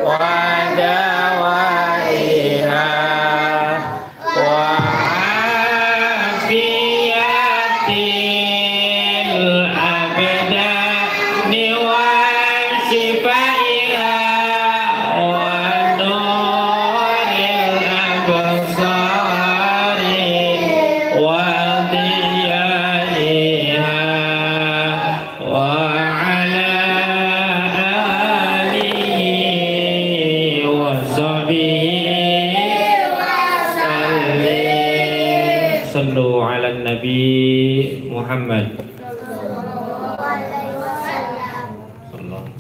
ودوائها وعافية الأبدان وشفائها ونور الأبصار وضيائها وعلى آله وصحبه وسلم. صلوا على النبي محمد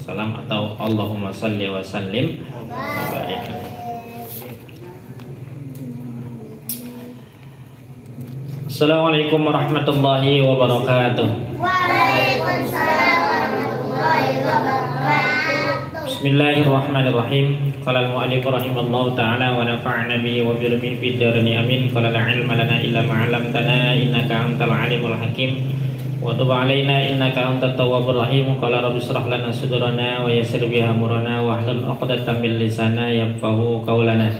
salam atau Allahumma salli wa sallim. Assalamualaikum warahmatullahi wabarakatuh. Waalaikumsalam warahmatullahi wabarakatuh. Bismillahirrahmanirrahim. Qala al-mu'allif rahimallahu ta'ala wa nafa'ana bihi wa bi ilmihi fid dharain amin. Qala la ilma lana illa ma 'allamtana innaka antal alimul hakim. Wa tub 'alaina innaka antat tawwabur rahim. Qala rabbi shrah lana sudurana wa yassir biha amrana wa hlul 'uqdatam min lisana yafqahu qawlana.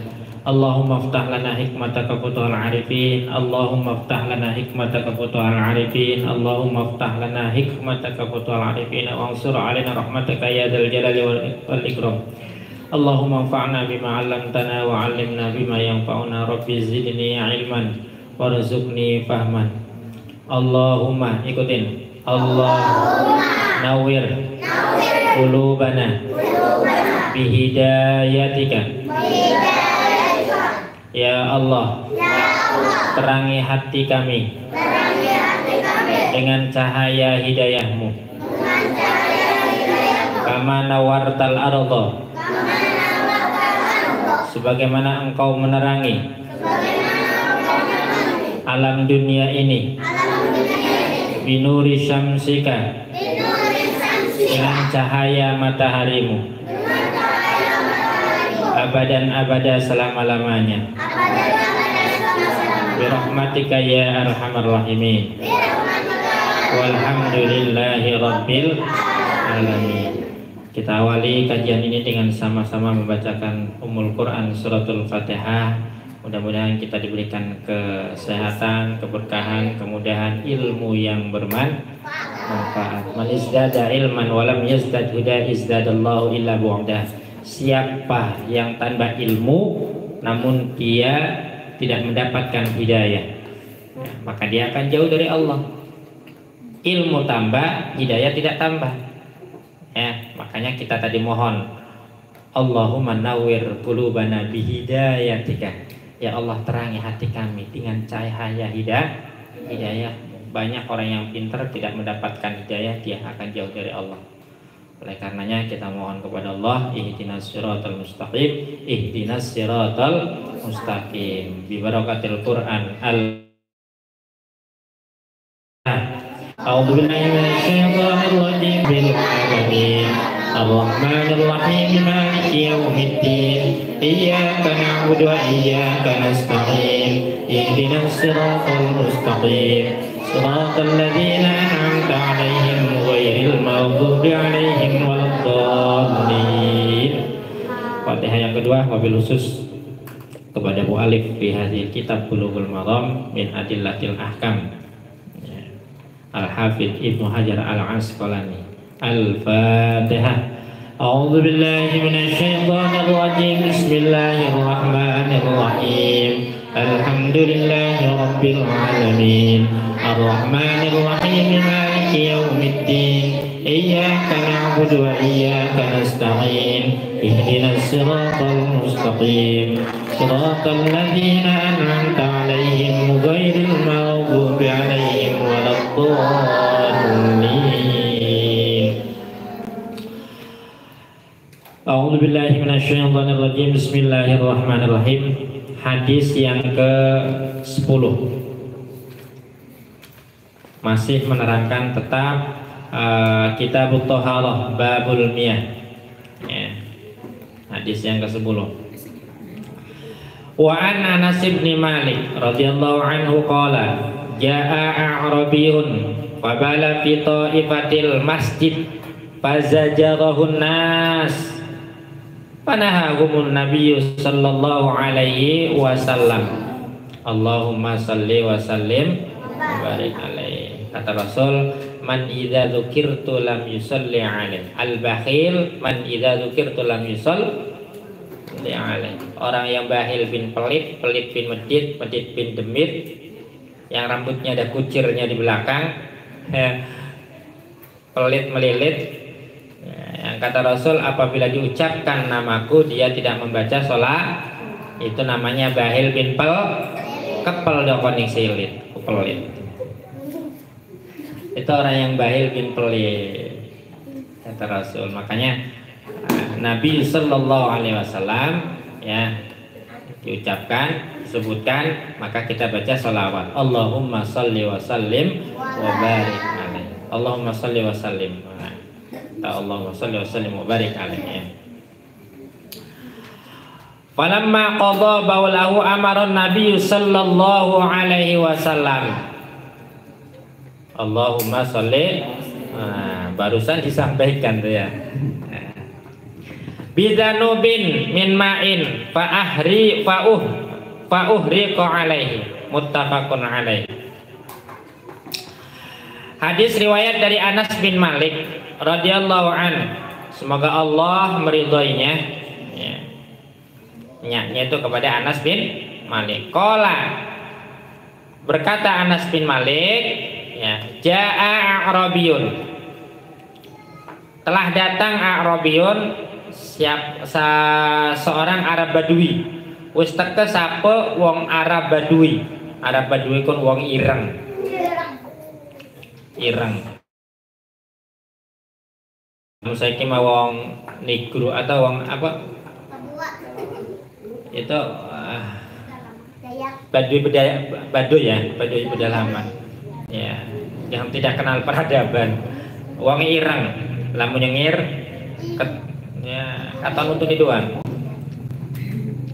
Allahumma iftah lana hikmataka futuhal arifin. Allahumma iftah lana hikmataka futuhal arifin. Allahumma iftah lana hikmataka futuhal arifin wa ansur 'alaina rahmataka ya dzal jalali wal ikram. Allahumma anfa'na bima 'allamtana wa 'allimna bima yanfa'una. Rabbi zidni 'ilman warzuqni fahman. Allahumma ikutin. Allahumma nawwir qulubana bihidayatika. Ya Allah, terangi hati kami dengan cahaya hidayahmu. Kama nawartal arda, sebagaimana engkau menerangi alam dunia ini binuri syamsika, dengan cahaya mataharimu, abadan abada selama-lamanya. Birahmatika ya arhamar rahimin. Walhamdulillahi rabbil alamin. Kita awali kajian ini dengan sama-sama membacakan Ummul Quran suratul Fatihah. Mudah-mudahan kita diberikan kesehatan, keberkahan, kemudahan, ilmu yang bermanfaat. Man izdada ilman walam yazdad huda izdadallahu illa bu'dah. Siapa yang tambah ilmu namun dia tidak mendapatkan hidayah, maka dia akan jauh dari Allah. Ilmu tambah, hidayah tidak tambah. Makanya kita tadi mohon, Allahumma nawwir qulubana bihidayatika. Ya Allah, terangi hati kami dengan cahaya hidayah. Banyak orang yang pintar tidak mendapatkan hidayah, dia akan jauh dari Allah. Oleh karenanya kita mohon kepada Allah, ihdinas siratal mustaqim, ihdinas siratal mustaqim bi barakatil Quran. A'udzu billahi minasyaitonir rajim. Bil alamin arrahmanir rahim maliki yaumiddin iyyaka na'budu wa iyyaka nasta'in ihdinas siratal mustaqim siratal ladzina an'amta 'alaihim ghairil maghdubi 'alaihim waladdallin. Fatihah yang kedua wabil khusus kepada mu'alif fi hadhil kitab Bulughul Maram min adillatil ahkam, Al-Hafidz Ibnu Hajar Al-Asqalani. Al-Fatihah. A'udzu billahi minasyaitonir rajim. Bismillahirrahmanirrahim. Alhamdulillahi rabbil alamin. Ar-Rahmanir Rahim. Maliki yaumiddin. Iyyaka na'budu wa iyyaka nasta'in. Ihdinas siratal mustaqim. Siratal ladzina an'amta 'alaihim ghairil maghdubi 'alaihim waladdallin. A'udzu billahi minasyaitonir rajim. Bismillahirrahmanirrahim. Hadis yang ke-10 masih menerangkan tetap Kitabut Thaharah Babul Miyah. Hadis yang ke-10. Wa an Anas bin Malik radhiyallahu anhu qala jaa a'rabiyun fa bala fi ta'ifatil masjid fazajarahun nas Fanahahumun nabiyyu sallallahu alaihi wasallam. Allahumma salli wa sallim wa barik alaihi. Kata Rasul, man idza dzukirtu lam yusalli alaihi. Al-bakhil man idza dzukirtu lam yusalli alaihi. Orang yang bakhil bin pelit, pelit bin medit, medit bin demit, yang rambutnya ada kucirnya di belakang, pelit melilit. Yang kata Rasul, apabila diucapkan namaku dia tidak membaca sholat, itu namanya bakhil bin kepel dokoning silit, pelit. Itu orang yang bakhil bin pelit, kata Rasul. Makanya Nabi Sallallahu Alaihi Wasallam ya diucapkan, disebutkan, maka kita baca sholawat. Allahumma salli wa sallim wa barik alaihi. Allahumma salli wa sallim. Allahumma salli wa sallim wa barik alaihi. Falamma qadha baulahu amara Nabi sallallahu alaihi wasallam. Allahumma sholli, barusan disampaikan tuh ya. Bidanubin min ma'in fa uhriqa alaihi, muttafaqun alaihi. Hadis riwayat dari Anas bin Malik radhiyallahu an, semoga Allah meridhoinya ya. Nyaknya itu kepada Anas bin Malik. Qala, berkata Anas bin Malik ya, jaa a'rabiyun, telah datang a'rabiyun, seorang Arab Badui. Wis teke sapa wong Arab Badui. Arab Badui kon wong ireng. Saiki mah wong negro atau wong apa? Itu Baduy ya, Baduy pedalaman. Ya, yang tidak kenal peradaban. Wong ireng, lamun nyengir ya katon untune doang.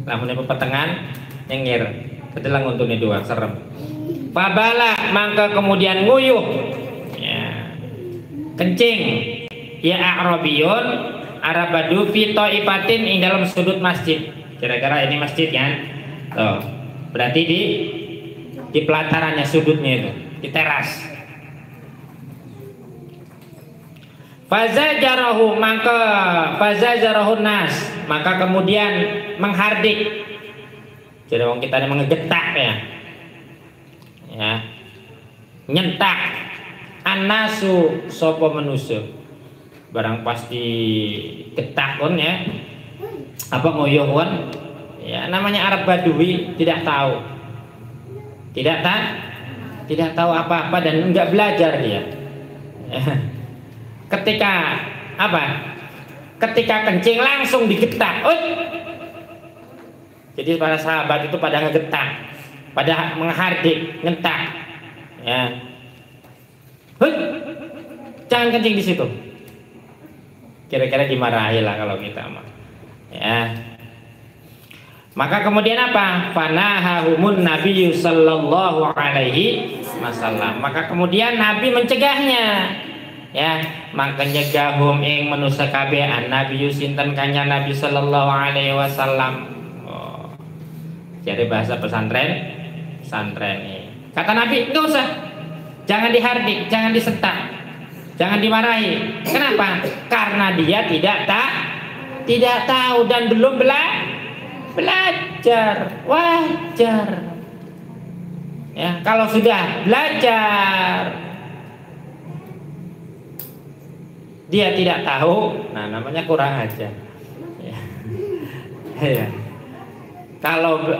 Lamun pepetengan nyengir, kedelang untune doang, serem. Fabala, mangka kemudian nguyuh. Ya. Kencing. Ya a'rabiyun, Arab Badu fi taifatin ing dalam sudut masjid. Kira-kira ini masjid kan? Tuh. Berarti di pelatarannya, sudutnya itu, di teras. Fazajarahu, maka fazajarahu nas, maka kemudian menghardik. Jadi wong kita ini mengegetak ya. Ya. Nyentak annasu sapa manusia. Barang pasti getakon ya. Apa ngoyohon? Ya, namanya Arab Badui, tidak tahu. Tidak tahu apa-apa dan enggak belajar dia. Ketika apa? Ketika kencing langsung digetak. Jadi para sahabat itu pada ngegetak, pada menghardik, ngentak. Ya. Jangan kencing di situ. Kira-kira dimarahi lah kalau kita mah. Ya. Maka kemudian apa? Fanahahumun Nabi sallallahu alaihi wasallam. Maka kemudian Nabi mencegahnya. Ya, maka nyegahum ing manusia kabeh an Nabi sinten kanjeng Nabi sallallahu alaihi wasallam. Oh. Jadi bahasa pesantren ini. Kata Nabi, enggak usah. Jangan dihardik, jangan disentak. Jangan dimarahi. Kenapa? Karena dia tidak tahu dan belum belajar. Wajar. Ya, kalau sudah belajar dia tidak tahu, nah namanya kurang aja. Ya. Ya. Kalau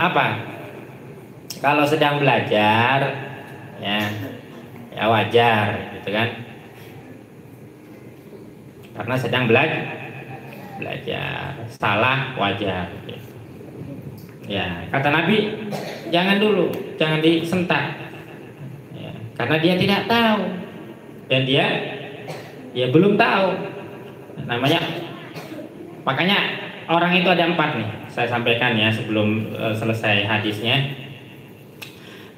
apa? Kalau sedang belajar, ya wajar, gitu kan? Karena sedang belajar, salah wajar. Ya, kata Nabi, jangan dulu, jangan disentak. Ya, karena dia tidak tahu dan dia belum tahu. Namanya, makanya orang itu ada 4 nih. Saya sampaikan ya sebelum selesai hadisnya.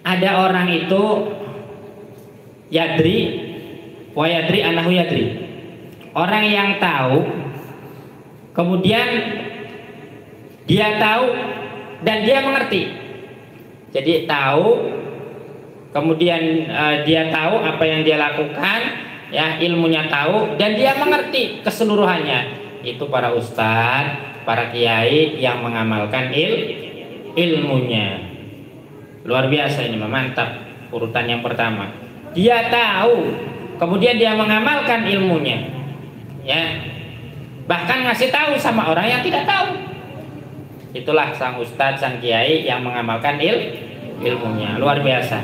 Ada orang itu yadri wa yadri anahu yadri. Orang yang tahu kemudian dia tahu dan dia mengerti. Jadi tahu, kemudian dia tahu apa yang dia lakukan, ya, ilmunya tahu dan dia mengerti keseluruhannya. Itu para ustadz, para kiai yang mengamalkan ilmunya. Luar biasa ini, mantap. Urutan yang pertama, dia tahu, kemudian dia mengamalkan ilmunya, ya, bahkan ngasih tahu sama orang yang tidak tahu. Itulah sang ustadz, sang kiai yang mengamalkan ilmunya. Luar biasa.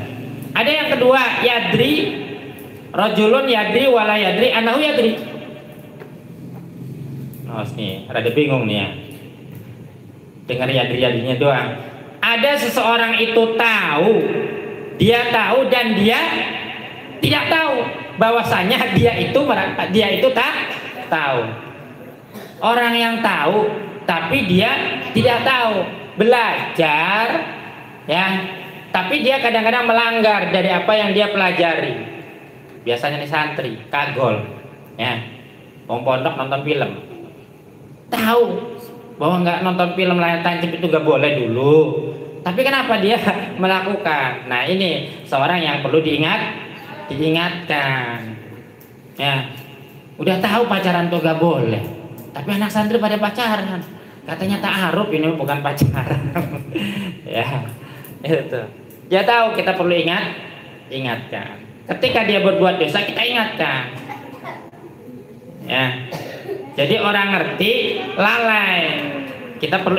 Ada yang kedua, yadri, rajulun yadri wala yadri anahu yadri. Oh, nih, rada bingung nih ya. Dengar yadri-yadrinya doang. Ada seseorang itu tahu, dia tahu dan dia tidak tahu bahwasanya dia itu tak tahu. Orang yang tahu tapi dia tidak tahu, belajar, ya, tapi dia kadang-kadang melanggar dari apa yang dia pelajari. Biasanya nih santri kagol, ya, pondok nonton film, tahu bahwa nggak nonton film layar tancap itu nggak boleh dulu, tapi kenapa dia melakukan? Nah, ini seorang yang perlu diingatkan, ya. Udah tahu pacaran tuh gak boleh, tapi anak santri pada pacaran, katanya ta'aruf, ini bukan pacaran. Ya, itu. Dia tahu, kita perlu ingatkan. Ketika dia berbuat dosa, kita ingatkan. Ya. Jadi orang ngerti, lalai. Kita perlu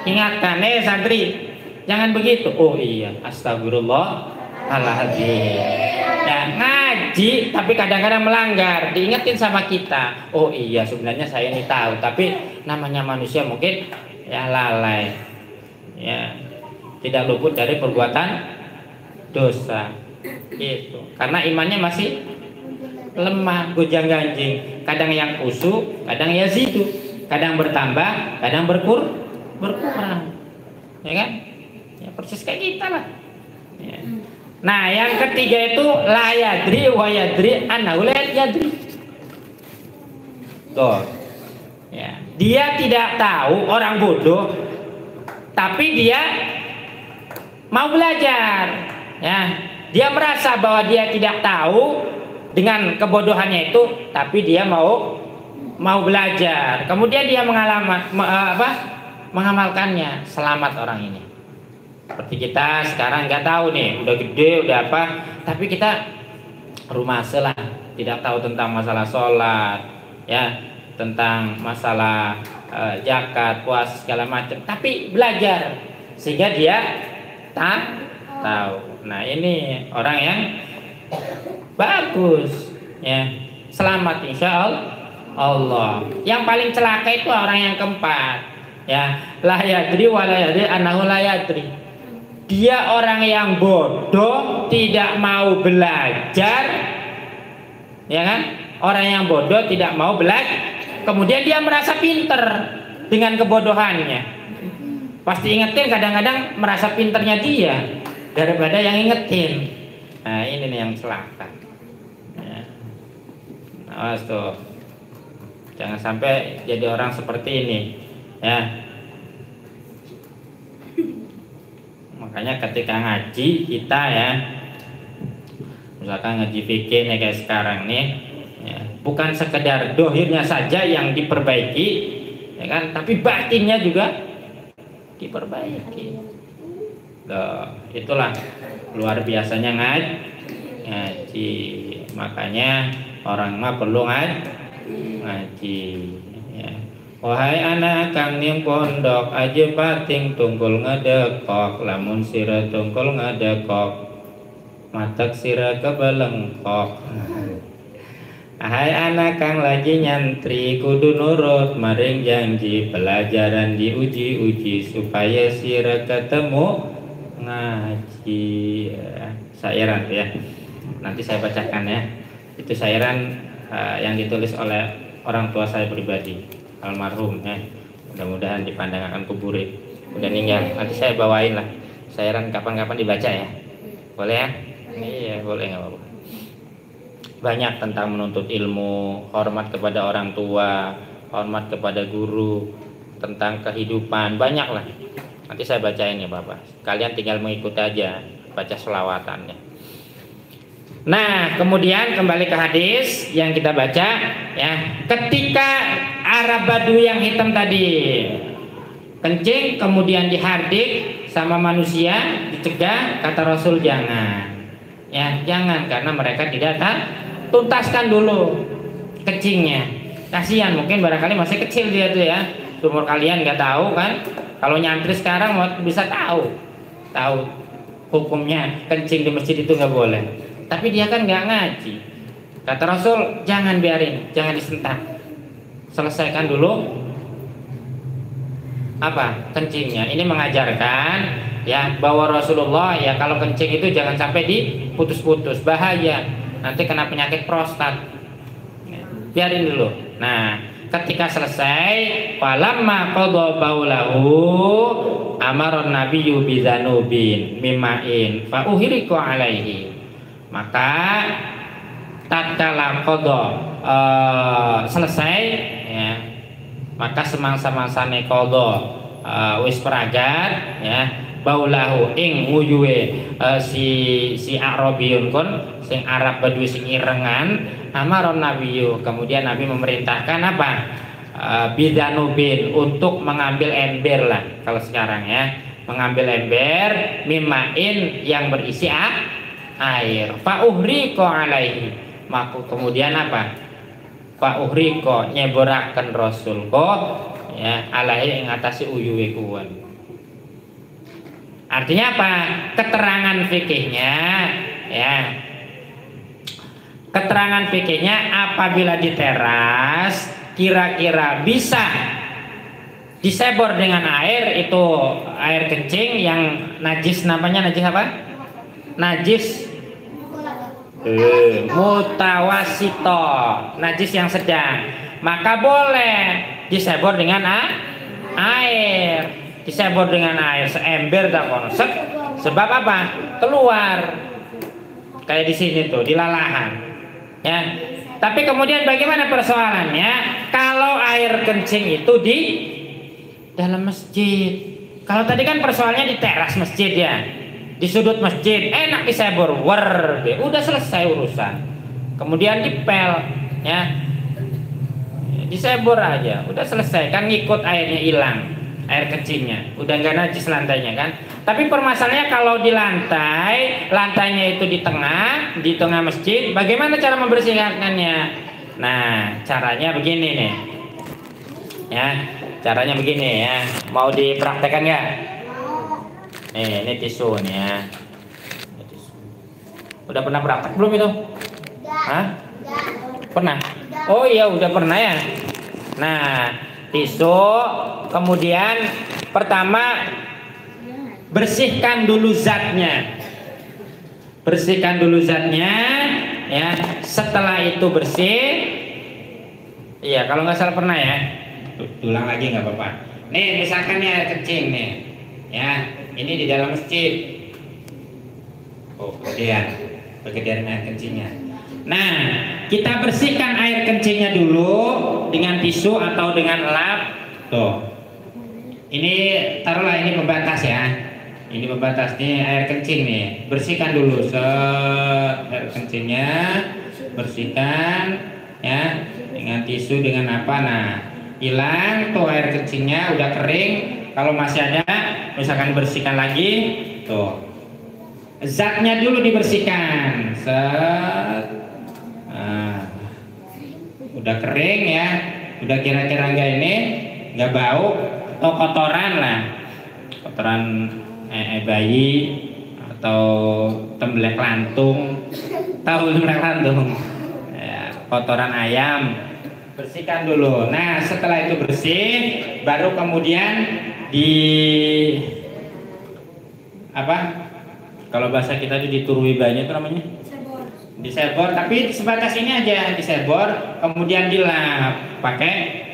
ingatkan, santri, jangan begitu. Oh iya, astagfirullahaladzim. Ya, ngaji tapi kadang-kadang melanggar, diingetin sama kita. Oh iya, sebenarnya saya ini tahu, tapi namanya manusia mungkin ya lalai, ya, tidak luput dari perbuatan dosa. Gitu. Karena imannya masih lemah, gojang ganjing. Kadang yang khusyuk, kadang yazidu, kadang bertambah, kadang berkurang. Ya kan? Ya persis kayak kita lah. Ya. Nah, yang ketiga itu la yadri wa yadri annahu la yadri. Tuh. Ya, dia tidak tahu, orang bodoh, tapi dia mau belajar. Ya, dia merasa bahwa dia tidak tahu dengan kebodohannya itu, tapi dia mau belajar. Kemudian dia mengamalkannya. Selamat orang ini. Seperti kita sekarang nggak tahu nih, udah gede, udah apa, tapi kita rumah lah, tidak tahu tentang masalah sholat, ya, tentang masalah zakat, puasa segala macam, tapi belajar sehingga dia tahu. Nah, ini orang yang bagus, ya, selamat insya Allah. Yang paling celaka itu orang yang keempat, ya, la yadri wa la yadri annahu la yadri. Dia orang yang bodoh, tidak mau belajar, ya kan? Orang yang bodoh tidak mau belajar, kemudian dia merasa pinter dengan kebodohannya. Pasti ingetin, kadang-kadang merasa pinternya dia daripada yang ingetin. Nah, ini nih yang celaka. Ya. Awas tuh, jangan sampai jadi orang seperti ini, ya. Makanya ketika ngaji kita, ya, misalkan ngaji fikih nih kayak sekarang nih, ya, bukan sekedar dohirnya saja yang diperbaiki, ya kan, tapi batinnya juga diperbaiki. Loh, itulah luar biasanya ngaji. Makanya orang mah perlu ngaji. Ya. Wahai anak kang ning pondok, aja pating tungkul ngedekok, lamun sira tungkul ngedekok, matak sira kebelengkok. Hai anak kang lagi nyantri, kudu nurut maring janji, pelajaran diuji-uji supaya sira ketemu ngaji. Sairan ya, nanti saya bacakan ya. Itu sairan yang ditulis oleh orang tua saya pribadi, almarhum, ya. Mudah-mudahan dipandang akan kuburit, udah meninggal. Nanti saya bawain lah sairan kapan-kapan dibaca ya, boleh ya? Iya boleh, nggak apa-apa. Banyak tentang menuntut ilmu, hormat kepada orang tua, hormat kepada guru, tentang kehidupan, banyak lah. Nanti saya bacain ya Bapak. Kalian tinggal mengikuti aja baca selawatannya. Nah, kemudian kembali ke hadis yang kita baca ya. Ketika Arab Badui yang hitam tadi kencing kemudian dihardik sama manusia, dicegah, kata Rasul jangan. Ya, jangan, karena mereka tidak tuntaskan dulu kencingnya. Kasihan, mungkin barangkali masih kecil dia tuh ya. Umur kalian nggak tahu kan? Kalau nyantri sekarang bisa tahu hukumnya kencing di masjid itu nggak boleh. Tapi dia kan nggak ngaji. Kata Rasul jangan biarin, jangan disentak. Selesaikan dulu apa kencingnya. Ini mengajarkan ya bahwa Rasulullah ya kalau kencing itu jangan sampai diputus-putus, bahaya, nanti kena penyakit prostat. Biarin dulu. Nah, ketika selesai, falamma qadha baulahu amaron nabiyyu bizanubin mimain fa uhriqu alaihi. Maka tatkala qadha selesai ya, maka semangsa-mangsane qadha wis peragat ya, baulahu ing nguyuwe si Arabiyun kon sing Arab Badui sing irengan, amaron nabiyyu, kemudian Nabi memerintahkan apa? Bidanubin, untuk mengambil ember lah kalau sekarang ya, mengambil ember mimain yang berisi air. Fa uhriqo alaihi, maka kemudian apa? Fa uhriqo nyeboraken Rasul ko ya alaihi ing atase uyuwe kuwen. Artinya apa? Keterangan fikihnya ya. Keterangan fikihnya apabila di teras kira-kira bisa disebor dengan air, itu air kencing yang najis, namanya najis apa? Najis mutawasito, najis yang sedang, maka boleh disebor dengan air, disebor dengan air seember tak konsep. Sebab apa? Keluar kayak di sini tuh di lalahan. Ya, tapi kemudian bagaimana persoalannya kalau air kencing itu di dalam masjid? Kalau tadi kan persoalannya di teras masjid ya, di sudut masjid, enak disebor, udah selesai urusan. Kemudian dipel, ya, disebor aja, udah selesai kan, ngikut airnya hilang, air kencingnya, udah nggak najis lantainya kan. Tapi permasalahannya kalau di lantainya itu di tengah masjid, bagaimana cara membersihkannya? Nah, caranya begini nih, ya, caranya begini ya. Mau dipraktekkan nggak? Nih, ini tisu nih ya. Udah pernah praktek belum itu? Hah? Pernah? Oh iya, udah pernah ya. Nah, tisu, kemudian pertama bersihkan dulu zatnya, ya. Setelah itu bersih, iya kalau nggak salah pernah ya. Ulang lagi nggak apa-apa. Nih misalkan nih air kencing nih, ya, ini di dalam masjid. Oh kegedean air kencingnya. Nah, kita bersihkan air kencingnya dulu dengan tisu atau dengan lap. Tuh, ini taruhlah ini pembatas ya. Ini pembatas nih air kencing nih, bersihkan dulu air kencingnya, bersihkan ya dengan tisu dengan apa. Nah, hilang tuh air kencingnya, udah kering. Kalau masih ada, misalkan bersihkan lagi, tuh zatnya dulu dibersihkan. Nah, udah kering ya, udah kira-kira nggak bau atau kotoran lah, kotoran bayi atau tembelek lantung, tahu tembelek lantung ya, kotoran ayam, bersihkan dulu. Nah, setelah itu bersih, baru kemudian apa, kalau bahasa kita itu diturui bayinya itu namanya disebor, tapi sebatas ini aja, disebor kemudian dilap pakai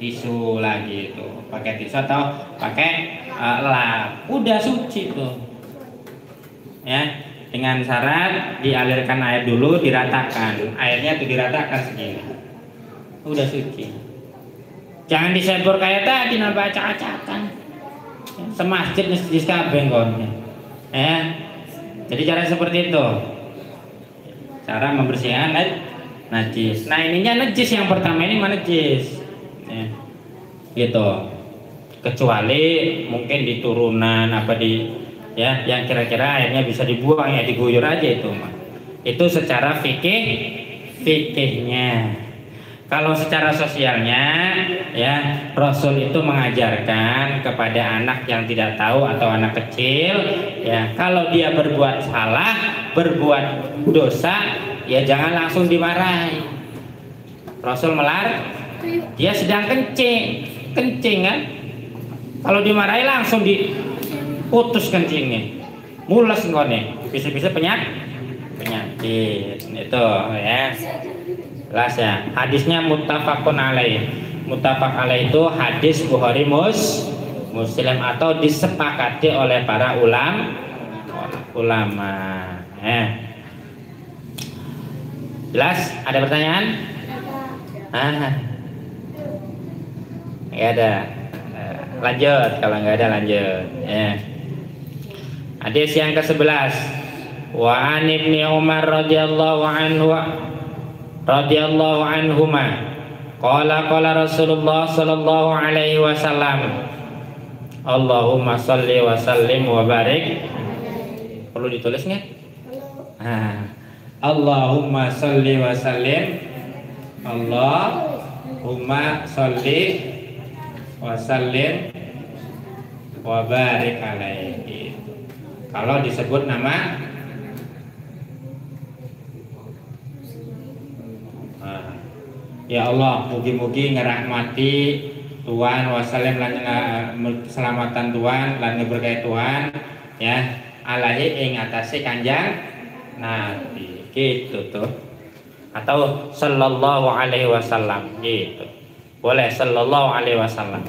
tisu lagi itu, pakai tisu atau pakai lap, udah suci tuh ya, dengan syarat dialirkan air dulu, diratakan airnya tuh, diratakan segini udah suci. Jangan disebur kayak tadi nambah acak-acakan. Semasjid masjid kabeh kon. Jadi cara seperti itu. Cara membersihkan najis. Nah, ininya najis yang pertama ini najis. Gitu. Kecuali mungkin di turunan apa di yang kira-kira airnya bisa dibuang ya diguyur aja itu mah. Itu secara fikihnya. Kalau secara sosialnya ya Rasul itu mengajarkan kepada anak yang tidak tahu atau anak kecil ya kalau dia berbuat salah, berbuat dosa ya jangan langsung dimarahi. Rasul melarang dia sedang kencing kan. Kalau dimarahi langsung diputus kencingnya. Mules ngone, bisa-bisa penyakit. Itu ya. Jelas ya. Hadisnya muttafaqun alaih. Muttafaq alaih itu hadis Bukhari Muslim atau disepakati oleh para ulama. Jelas? Ada pertanyaan? Ya ada. Lanjut, kalau nggak ada lanjut. Hadis yang ke-11. Wa an Ibni Umar radhiyallahu anhuma qala Rasulullah sallallahu alaihi wasallam Allahumma shalli wa sallim wa barik. Perlu ditulis nggak? Allahumma shalli wa sallim. Allahumma shalli wa sallim wa barik alaihi. Kalau disebut nama ya Allah, mugi-mugi ngerahmati Tuhan wasallam lan keselamatan Tuhan lan ngeberkahi Tuhan ya alaihi ing atase Kanjeng Nabi gitu tuh. Atau sallallahu alaihi wasallam gitu. Boleh sallallahu alaihi wasallam.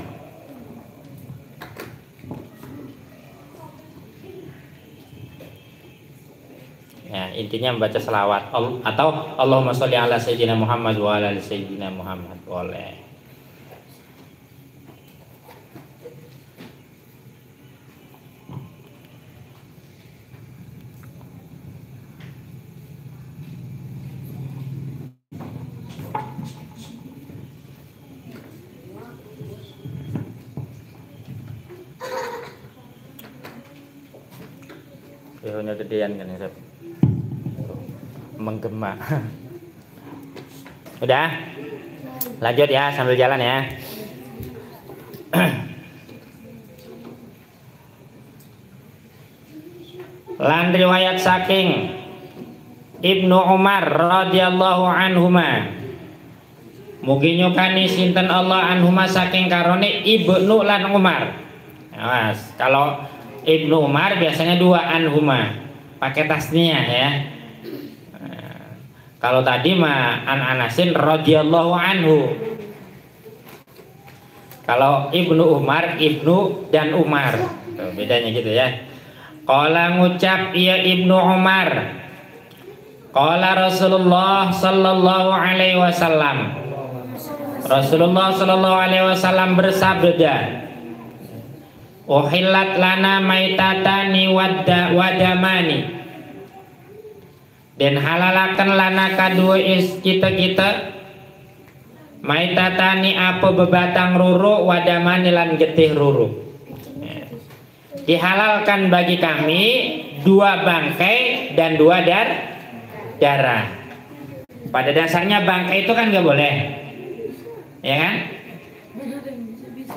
Ya, intinya membaca selawat atau Allahumma sholli ala sayyidina Muhammad wa ala sayyidina Muhammad boleh. Yonya gedean kan ya, menggema. Udah, lanjut ya sambil jalan ya. Lan riwayat saking Ibnu Umar radhiyallahu anhuma. Mugi nyukani sinten Allah anhuma saking karone Ibnu lan Umar. Awas, kalau Ibnu Umar biasanya dua anhuma, pakai tasniyah ya. Kalau tadi mah an Anasin radhiyallahu anhu. Kalau Ibnu Umar, Ibnu dan Umar. Tuh, bedanya gitu ya. Qala ngucap iya Ibnu Umar. Qala Rasulullah sallallahu alaihi wasallam. Rasulullah sallallahu alaihi wasallam bersabda, "Uhillat lana maitatani wadamani." Dan halalakan lana kadua kita maitatani apa bebatang ruru wadamani lan getih ruru. Dihalalkan bagi kami dua bangkai dan dua darah. Pada dasarnya bangkai itu kan nggak boleh, ya kan?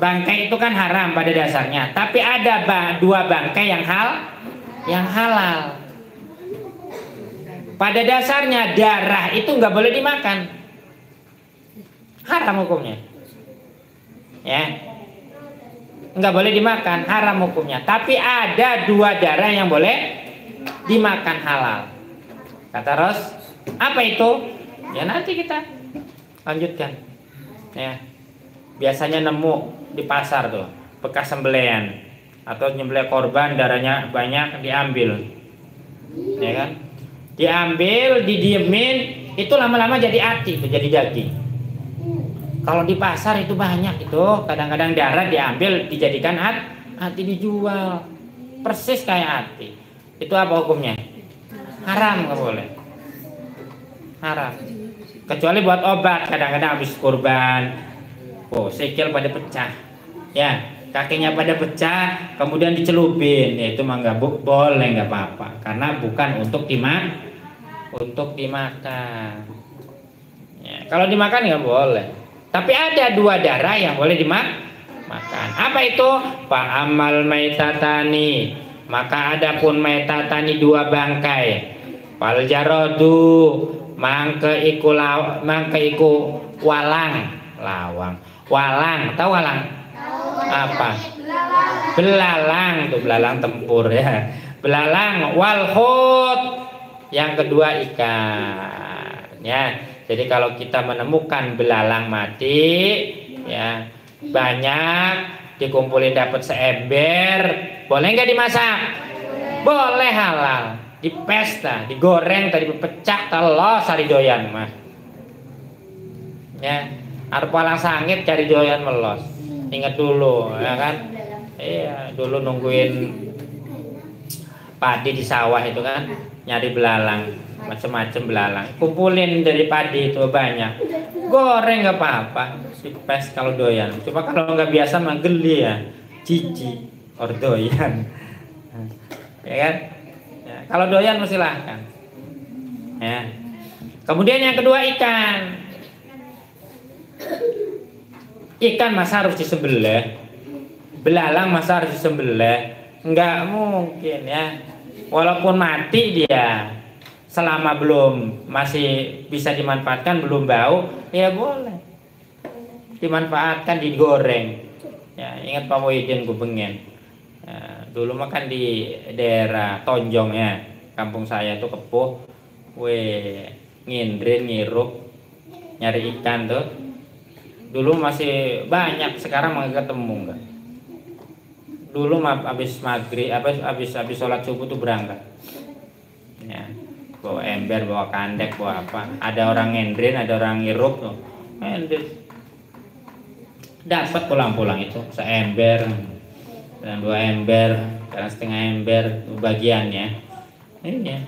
Bangkai itu kan haram pada dasarnya. Tapi ada dua bangkai yang halal. Pada dasarnya darah itu nggak boleh dimakan, haram hukumnya, ya, nggak boleh dimakan, haram hukumnya. Tapi ada dua darah yang boleh dimakan halal. Kata Ros, apa itu? Ya nanti kita lanjutkan. Ya, biasanya nemu di pasar tuh bekas sembelihan atau nyembelih korban darahnya banyak diambil, ya kan? Diambil, didiemin, itu lama-lama jadi ati, jadi daging. Kalau di pasar itu banyak itu, kadang-kadang darah diambil dijadikan hati dijual. Persis kayak hati. Itu apa hukumnya? Haram, nggak boleh. Haram. Kecuali buat obat, kadang-kadang habis kurban. Oh, sikil pada pecah. Ya, kakinya pada pecah, kemudian dicelupin. Ya, itu mah nggak boleh, nggak apa-apa. Karena bukan untuk dimakan. Ya, kalau dimakan nggak boleh. Tapi ada dua darah yang boleh dimakan. Apa itu? Fa'amal maitatani. Maka adapun maitatani dua bangkai. Fal jaradu mangke iku walang. Tahu walang? Apa? Belalang, tuh belalang tempur ya. Belalang wal hut. Yang kedua ikan. Ya. Jadi kalau kita menemukan belalang mati, ya banyak, dikumpulin dapat seember, boleh nggak dimasak? Boleh, halal. Di pesta, digoreng, tadi pecah telur, sari doyan mah. Ya, arep walang sangit cari doyan melos. Ingat dulu, ya kan? Iya, dulu nungguin padi di sawah itu kan, nyari belalang. Macam-macam belalang, kumpulin dari padi itu banyak, goreng nggak apa-apa, dipes kalau doyan. Cuma kalau nggak biasa mah geli ya, cici or doyan, ya kan? Ya, kalau doyan silahkan. Ya. Kemudian yang kedua ikan. Ikan masa harus disembelih, belalang masa harus disembelih? Nggak mungkin ya, walaupun mati dia. Selama belum masih bisa dimanfaatkan, belum bau, ya boleh dimanfaatkan, digoreng. Ya, ingat Pak Muhyiddin Gubengen. Ya, dulu makan di daerah Tonjong ya, kampung saya tuh Kepuh. Ngindrin, ngirup, nyari ikan tuh. Dulu masih banyak, sekarang nggak ketemu nggak. Dulu habis maghrib, habis sholat subuh tuh berangkat. Ya. Bawa ember, bawa kandek, bawa apa? Ada orang ngendrin, ada orang ngirup tuh. Dapat pulang-pulang itu seember dan 2 ember, kadang setengah ember bagiannya. Ini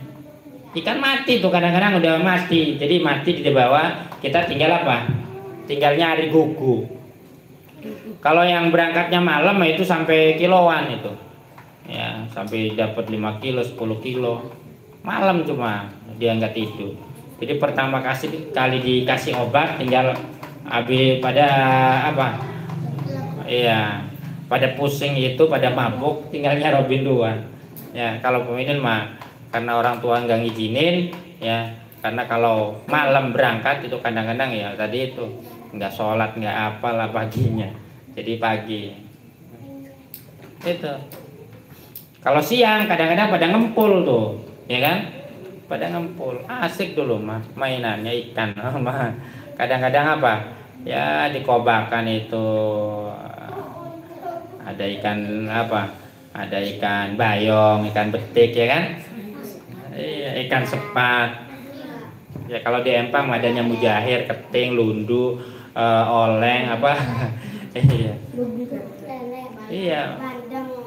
ikan mati tuh, kadang-kadang udah mati. Jadi mati di bawah, kita tinggal apa? Tinggal nyari gugu. Kalau yang berangkatnya malam itu sampai kiloan itu. Ya, sampai dapat 5 kilo, 10 kilo. Malam cuma dia nggak tidur. Jadi pertama kali dikasih obat, tinggal habis pada apa? Iya, pada pusing itu, pada mabuk, tinggalnya Robin doang. Ya, kalau peminin mah karena orang tua nggak ngizinin, ya. Karena kalau malam berangkat itu kadang-kadang ya tadi itu nggak sholat, nggak apalah paginya. Jadi pagi. Itu. Kalau siang kadang-kadang pada ngempul tuh. Ya kan, pada ngempul, asik dulu mah mainannya ikan. Kadang-kadang apa ya, dikobakan itu ada ikan apa, ada ikan bayong, ikan betik ya kan, ikan sepat ya. Kalau di Empang adanya mujahir, keting, lundu, oleng apa. Iya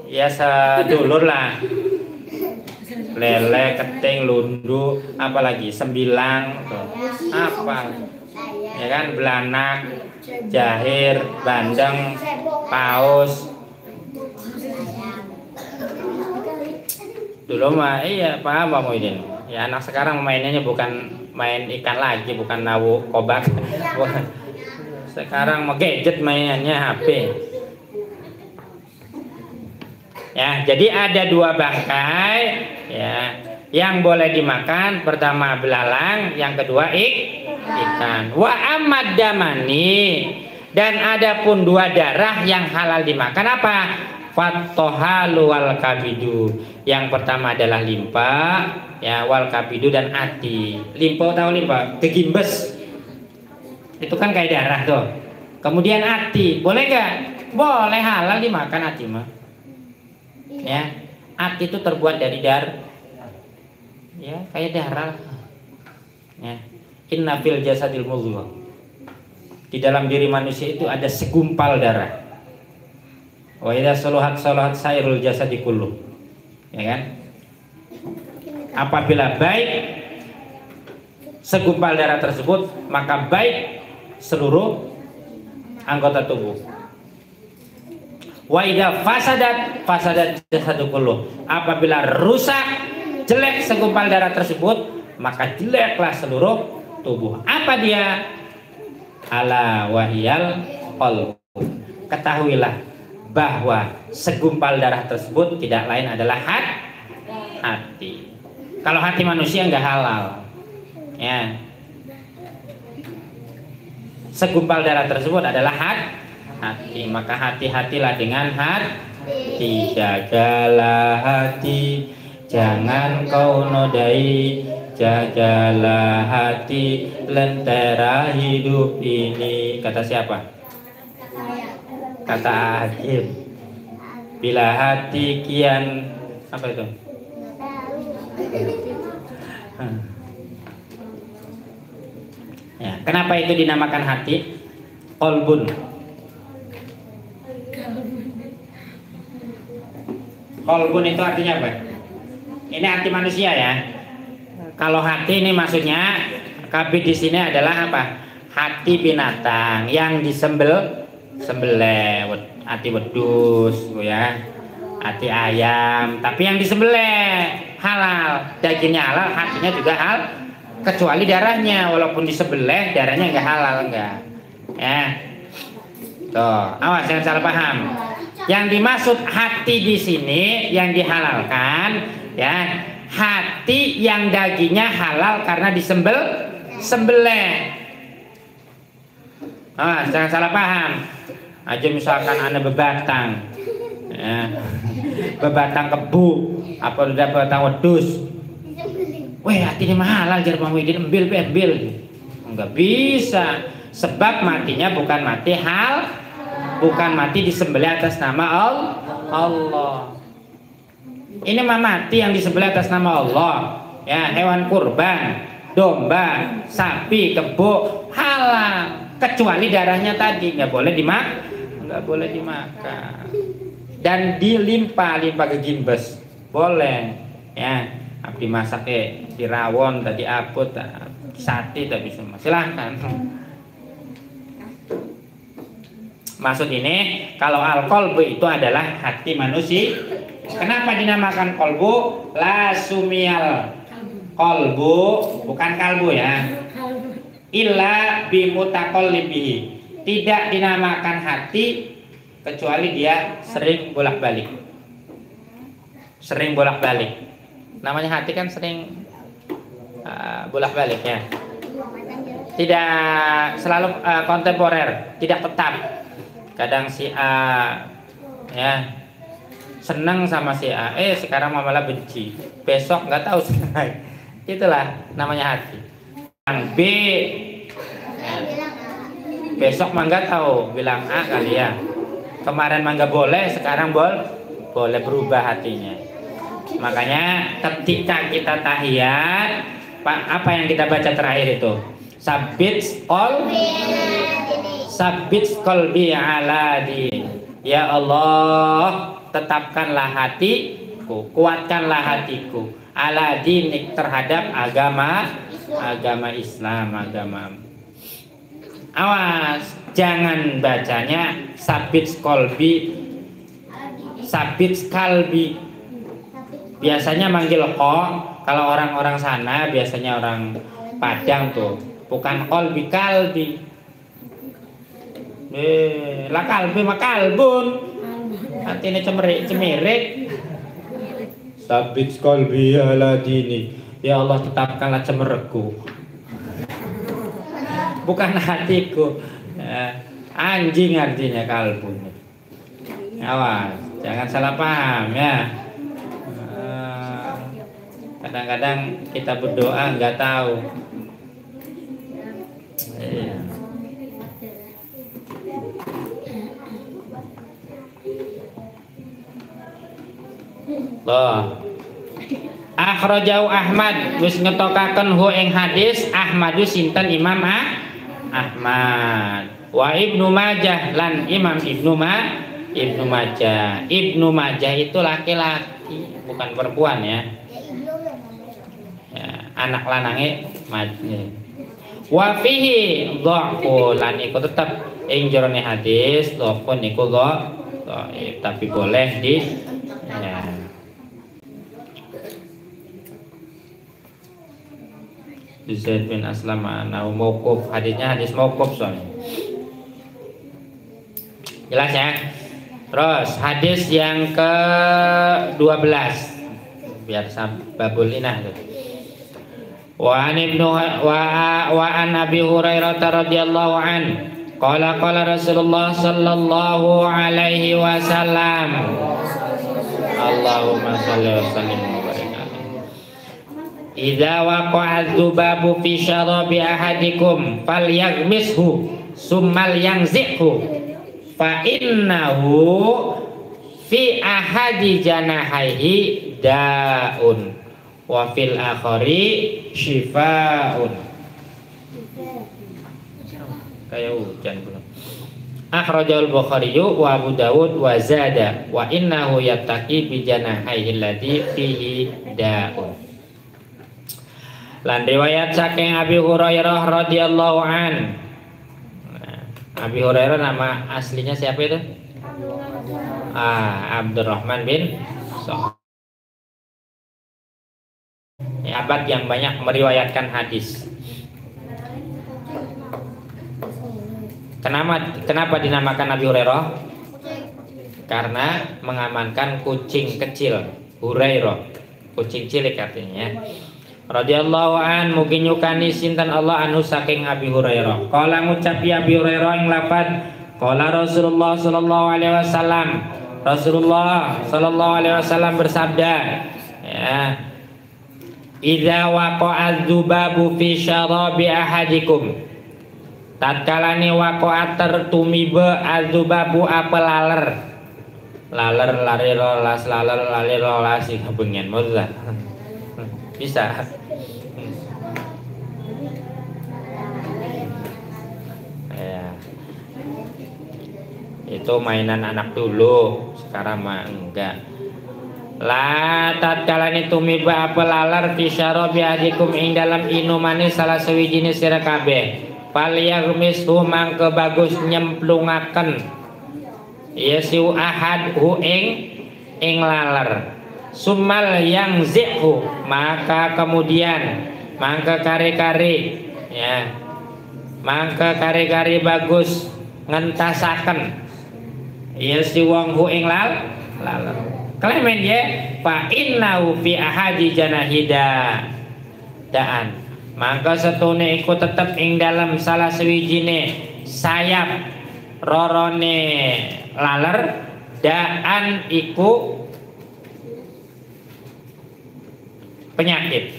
ya, sedulur lah. Lele, keting, lundu, apalagi sembilang tuh. Apa ya kan, belanak, jahir, bandeng, paus. Dulu mah iya, paham Pak Muhyiddin. Ya anak sekarang mainnya bukan main ikan lagi, bukan nawu kobak. Sekarang mau gadget mainannya HP. Ya, jadi ada 2 bangkai ya yang boleh dimakan. Pertama belalang, yang kedua ikan. Wa amad damani, dan ada pun 2 darah yang halal dimakan. Apa? Fattohalu wal kabidu. Yang pertama adalah limpa, ya, wal kabidu dan ati. Limpa, tahu limpa? Kegimbes. Itu kan kayak darah tuh. Kemudian ati, boleh nggak? Boleh, halal dimakan ati mah. Ya, ati itu terbuat dari ya, kayak darah. Ya, inna fil jasadil mudghah. Di dalam diri manusia itu ada segumpal darah. Wa idza salahat salahat sairul jasadi kullu. Ya kan? Apabila baik segumpal darah tersebut, maka baik seluruh anggota tubuh. Wa idza fasadat fasadat jasadu kullu. Apabila rusak, jelek segumpal darah tersebut, maka jeleklah seluruh tubuh. Apa dia? Ala wahiyal qalbu. Ketahuilah bahwa segumpal darah tersebut tidak lain adalah hati. Kalau hati manusia nggak halal, ya. Segumpal darah tersebut adalah hati, maka hati-hatilah dengan hati. Jagalah hati, jangan kau nodai. Jagalah hati, lentera hidup ini. Kata siapa? Kata Hakim. Bila hati kian apa itu? Ya, kenapa itu dinamakan hati? Qalbun. Qalbun itu artinya apa? Ini hati manusia ya. Kalau hati ini maksudnya kabeh di sini adalah apa? Hati binatang yang disembelih, hati wedus, ya. Hati ayam, tapi yang disembelih halal, dagingnya halal, hatinya juga halal, kecuali darahnya, walaupun disembelih darahnya enggak halal, enggak. Ya. Tuh, awas jangan salah paham. Yang dimaksud hati di sini yang dihalalkan, ya. Hati yang dagingnya halal karena sembelih. Ah, jangan salah paham. Aja misalkan Anda bebatang, ya, bebatang kebu, apa udah bebatang wedus. Weh, hati ini mahal, jar Pak Muhyiddin, ambil. Enggak bisa, sebab matinya bukan mati bukan mati disembelih atas nama Allah. Ini mah mati yang disembelih atas nama Allah, ya, hewan kurban, domba, sapi, kebo halal, kecuali darahnya tadi nggak boleh dimakan, dan dilimpah ke gimbes boleh, ya, abdi masak di rawon tadi aput, sate tapi semua silahkan. Maksud ini kalau al-qalbu itu adalah hati manusia. Kenapa dinamakan kolbu? La sumiyal kolbu, bukan kalbu ya. Illa bimutaqallibihi. Tidak dinamakan hati kecuali dia sering bolak-balik. Sering bolak-balik. Namanya hati kan sering bolak-balik ya. Tidak selalu kontemporer, tidak tetap. Kadang si A ya senang sama si A, sekarang malah benci, besok nggak tahu senang. Itulah namanya hati. Yang B ya, besok mah nggak tahu, bilang A kali ya. Kemarin mah nggak boleh, sekarang boleh berubah hatinya. Makanya ketika kita tahiyat, apa yang kita baca terakhir itu? Sabit qalbi ala din. Ya Allah, tetapkanlah hatiku, kuatkanlah hatiku ala dinik, terhadap agama Islam, agama. Awas, jangan bacanya sabit kalbi. Biasanya manggil kok, kalau orang-orang sana biasanya orang Padang tuh, bukan kalbi. Lah kalbi mah kalbun. Hatinya cemirik. Sabit qalbi ala dini. Ya Allah, tetapkanlah cemerekku, bukan hatiku. Anjing artinya kalbun. Awas, jangan salah paham ya. Kadang-kadang kita berdoa nggak tahu. Loh, akhrajau Ahmad, wis ngetokaken hu ing hadis Ahmadu sinten Imam Ahmad. Wa Ibnu Majah lan Imam Ibnu Majah. Ibnu Majah itu laki-laki, bukan perempuan ya. Ya, anak lanange Majah. Wa fihi dhaqu lan iku tetep ing jerone hadis dhaqun niku dhaif, tapi boleh di ya. Zaid bin Aslam anau mauquf, hadisnya hadis mauquf soalnya. Jelas ya? Terus hadis yang ke-12 biar babul inah tuh. Wa an Abi Hurairah radhiyallahu an qala Rasulullah sallallahu alaihi wasallam Allahumma shalli wa sallim wa barik alaihi. Idza waqa'a dzubabu fi syarabi ahadikum falyaghmishu summal yanzikhu fa innahu fi ahadi janahaihi daun wa fil akhari shifaun. Kayak hujan belum. Akhrajal Bukhari wa Abu Dawud wa zada wa innahu yattaqi bi janahaihi alladhi fihi daun. Lan riwayat saking Abi Hurairah radhiyallahu an. Abi Hurairah nama aslinya siapa itu? Abdurrahman bin Sakhr. Abad yang banyak meriwayatkan hadis. Kenapa dinamakan Abi Hurairah? Karena mengamankan kucing kecil, Hurairah, kucing cilik artinya. Radhiyallahu an mungkin nyukani sinten Allah anhu saking Abi Hurairah. Qala ngucapi Abi Hurairah ing lafaz qala Rasulullah sallallahu alaihi wasallam. Rasulullah sallallahu alaihi wasallam bersabda, ya. Idza waqa'a dzubabu fi syarabi ahadikum. Tatkalane waqa'a tertumibe adzubabu apa laler. Laler lari rolas laler lari rolas sing bengen mozah. Bisa. Ya. Itu mainan anak dulu, sekarang mah enggak. La tatkalane tumiba apa lalar fi syarabi ahadikum ing dalam inumane salah sawijine sira kabeh. Falyaghmishu mangke bagus nyemplungaken. Yasiu ahad hu ing laler. Summal yang zihu maka kemudian mangke kari-kari ya. Mangke kari-kari bagus ngentasaken. Yasiu wong hu ing laler. Klemen ya fa innahu fi ahadi janahida daan maka setune iku tetep ing dalam salah sawijine sayap rorone laler daan iku penyakit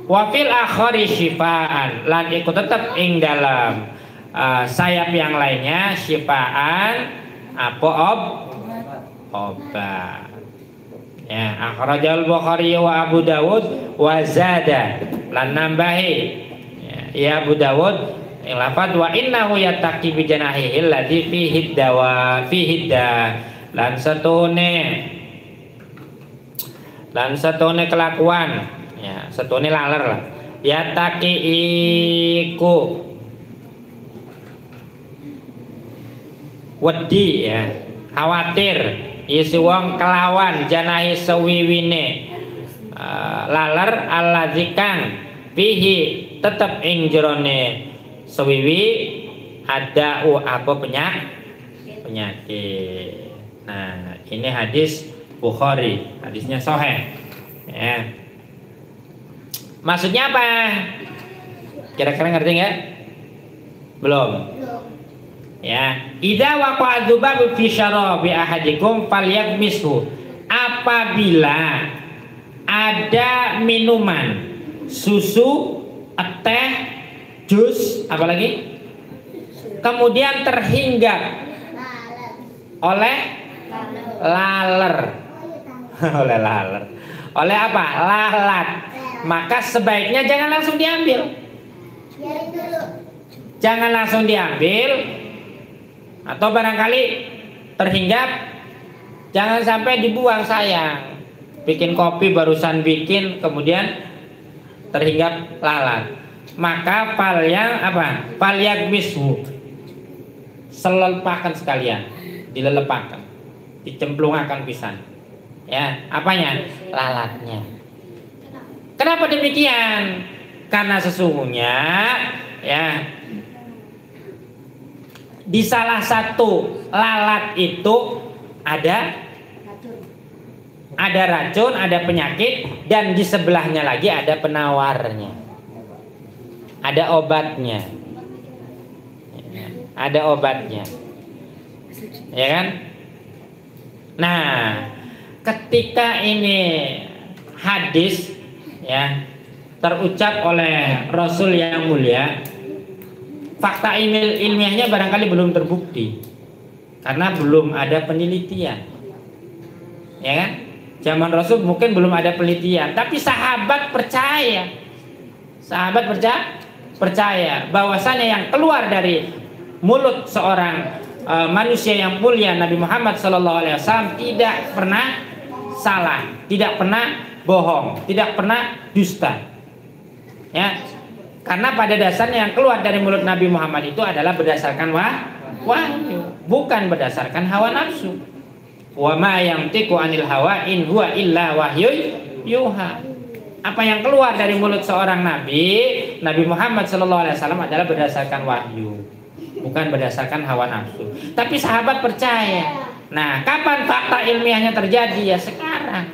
wa fil akhari syifaan lan iku tetep ing dalam sayap yang lainnya syifaan apa obat. Ya, akhrajal Bukhari wa Abu Dawud wa zada lan nambahi ya Abu Dawud yang lafaz wa innahu yattaqi bi janahihi alladhi fihi dawa fihi da lan satune kelakuan ya satune laler lah yattaqi iku wedi ya khawatir isi wong kelawan janahi sewiwine laler alladzi kang fihi tetep ing jerone sewiwi ada apa penyakit. Nah, ini hadis Bukhari, hadisnya sahih. Ya. Maksudnya apa? Kira-kira ngerti nggak? Belum. Ya, idza waqa'a dzubabu fi syarabi ahadikum falyaghmishu. Apabila ada minuman, susu, teh, jus, apalagi? Kemudian terhinggap oleh laler. Oleh laler. Oleh apa? Lalat. Maka sebaiknya jangan langsung diambil. Jangan langsung diambil, atau barangkali terhinggap, jangan sampai dibuang, sayang. Bikin kopi barusan bikin, kemudian terhinggap lalat. Maka palyak mishu, selepakan sekalian, dilelepakan, dicemplungakan pisan. Ya, apanya? Lalatnya. Kenapa demikian? Karena sesungguhnya ya, di salah satu lalat itu ada racun, ada penyakit, dan di sebelahnya lagi ada penawarnya, ada obatnya, ya kan? Nah, ketika ini hadis ya terucap oleh Rasul yang mulia, fakta ilmiahnya barangkali belum terbukti karena belum ada penelitian, ya kan? Zaman Rasul mungkin belum ada penelitian, tapi sahabat percaya bahwasanya yang keluar dari mulut seorang manusia yang mulia Nabi Muhammad SAW tidak pernah salah, tidak pernah bohong, tidak pernah dusta. Ya, karena pada dasarnya yang keluar dari mulut Nabi Muhammad itu adalah berdasarkan wahyu, bukan berdasarkan hawa nafsu. Wa ma yantiqu anil hawa in huwa illa wahyu yuha. Apa yang keluar dari mulut seorang Nabi Muhammad SAW adalah berdasarkan wahyu, bukan berdasarkan hawa nafsu. Tapi sahabat percaya. Nah, kapan fakta ilmiahnya terjadi? Ya sekarang.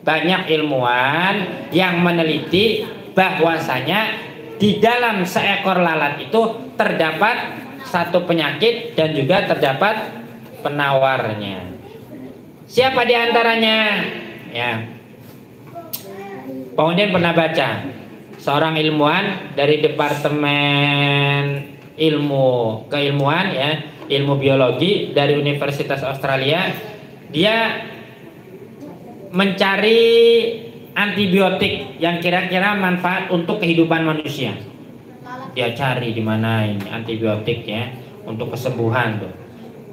Banyak ilmuwan yang meneliti bahwasanya di dalam seekor lalat itu terdapat satu penyakit dan juga terdapat penawarnya. Siapa di antaranya? Ya, Pak Undin pernah baca seorang ilmuwan dari Departemen Ilmu Keilmuan, ya, ilmu biologi dari Universitas Australia. Dia mencari antibiotik yang kira-kira manfaat untuk kehidupan manusia. Dia cari di mana ini antibiotik ya untuk kesembuhan tuh.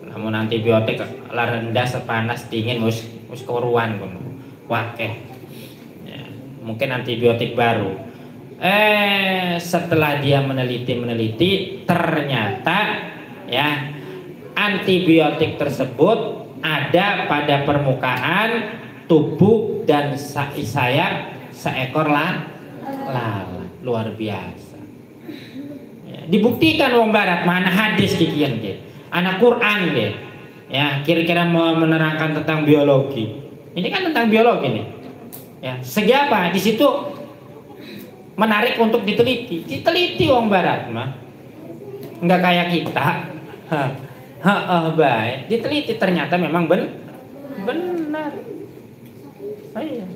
Namun antibiotik rendah, panas, dingin, mus keruan, wakeh. Ya, mungkin antibiotik baru. Setelah dia meneliti, ternyata ya antibiotik tersebut ada pada permukaan tubuh dan sayap seekor lalat. Luar biasa. Ya, dibuktikan wong barat, mana hadis kikian gitu, anak Quran gitu. Ya, kira-kira mau menerangkan tentang biologi. Ini kan tentang biologi nih. Ya, segi apa? Di situ menarik untuk diteliti. Diteliti wong barat mah. Enggak kayak kita. Baik. Diteliti ternyata memang benar. Iya.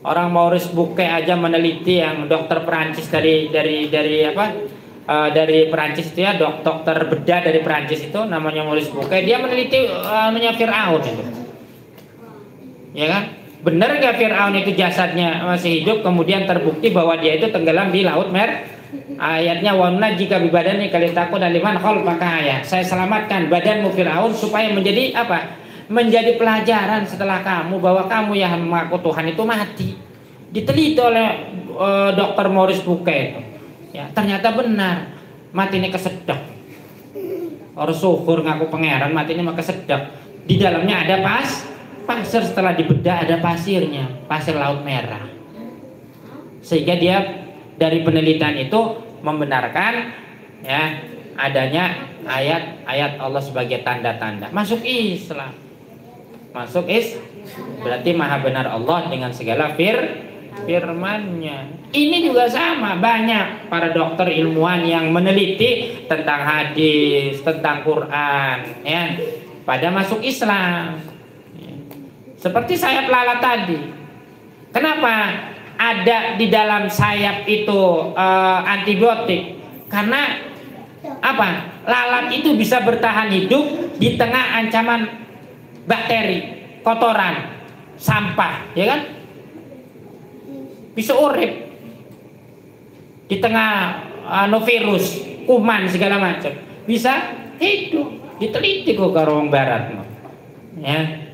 Orang Maurice Bucaille aja meneliti, yang dokter Perancis dari Perancis itu ya, dokter bedah dari Perancis itu namanya Maurice Bucaille. Dia meneliti Fir'aun itu. Ya kan? Benar nggak Fir'aun itu jasadnya masih hidup, kemudian terbukti bahwa dia itu tenggelam di Laut Merah. Ayatnya wana jika bibadani kalitaku dan liman khol maka ayat. Saya selamatkan badanmu Fir'aun supaya menjadi apa? Menjadi pelajaran setelah kamu bahwa kamu yang mengaku Tuhan itu mati. Diteliti oleh dokter Maurice Bucaille itu. Ya, ternyata benar. Mati ini kesedek. Orang syukur ngaku pangeran, mati ini mah kesedek. Di dalamnya ada pasir, setelah dibedah ada pasirnya, pasir Laut Merah. Sehingga dia dari penelitian itu membenarkan ya adanya ayat-ayat Allah sebagai tanda-tanda. Masuk Islam. Berarti maha benar Allah dengan segala firman-Nya. Ini juga sama, banyak para dokter ilmuwan yang meneliti tentang hadis, tentang Quran ya, pada masuk Islam. Seperti sayap lalat tadi. Kenapa ada di dalam sayap itu antibiotik? Karena apa? Lalat itu bisa bertahan hidup di tengah ancaman bakteri, kotoran, sampah, ya kan? Bisa urip. di tengah virus, kuman segala macam, bisa hidup. Diteliti kok karo wong barat, ya.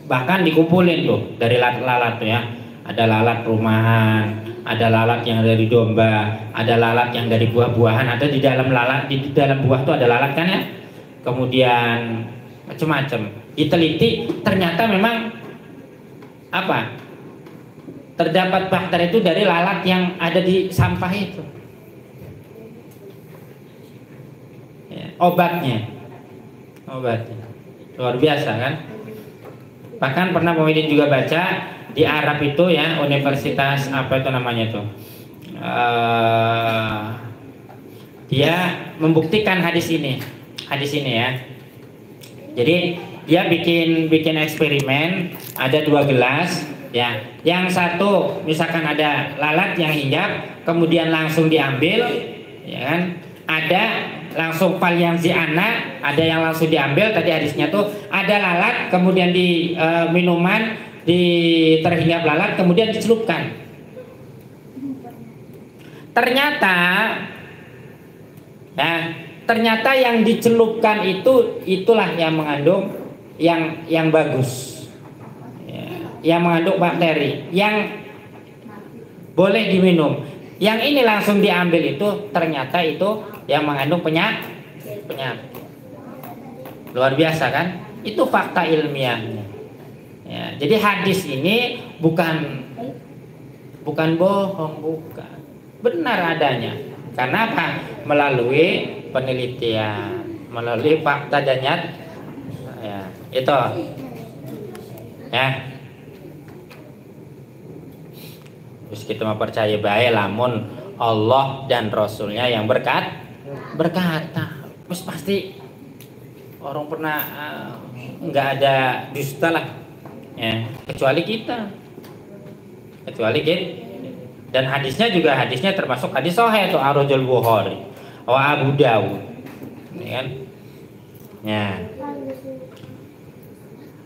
Bahkan dikumpulin tuh dari lalat-lalat tuh ya. Ada lalat rumahan, ada lalat yang dari domba, ada lalat yang dari buah-buahan, ada di dalam lalat, di dalam buah tuh ada lalat kan ya. Kemudian macam-macam. Diteliti ternyata memang apa? Terdapat bakteri itu dari lalat yang ada di sampah itu. Ya, obatnya luar biasa kan. Bahkan pernah pemimpin juga baca di Arab itu ya, universitas apa itu namanya tuh, dia membuktikan hadis ini ya. Jadi dia bikin eksperimen, ada 2 gelas ya, yang satu misalkan ada lalat yang hinggap kemudian langsung diambil ya kan, ada langsung palyanzi anak, ada yang langsung diambil. Tadi hadisnya tuh ada lalat kemudian di minuman terhinggap lalat kemudian dicelupkan. Ternyata yang dicelupkan itulah yang mengandung yang bagus ya, yang mengandung bakteri yang boleh diminum. Yang ini langsung diambil itu ternyata itu yang mengandung penyakit. Luar biasa kan? Itu fakta ilmiahnya. Ya, jadi hadis ini bukan bohong, bukan. Benar adanya. Karena apa? Melalui penelitian, melalui fakta dan nyata. Ya, itu. Ya. Terus kita mempercayai baik lamun Allah dan Rasulnya yang berkata, terus pasti orang pernah nggak ada dusta lah, ya, kecuali kita. Dan hadisnya termasuk hadis sahih itu Arojul Bukhari, Abu Dawud, ya kan? Ya.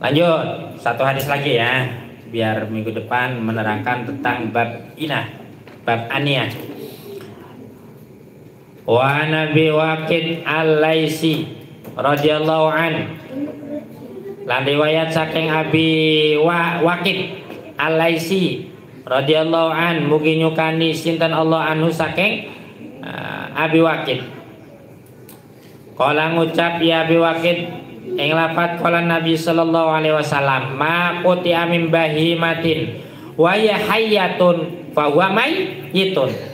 Lanjut satu hadis lagi ya, biar minggu depan menerangkan tentang bab aniyah. Wa Nabi Waqid Al-Laisi radhiyallahu an, lan riwayat saking Abi Waqid Al-Laisi radhiyallahu an, mugi nyukani sinten Allah anhu saking Abi Waqid. Kala ngucap ya Abi Waqid ing lafat kala Nabi sallallahu alaihi wasallam, ma quti'a min bahimatin wa ya hayyatun fa huwa mayyitun.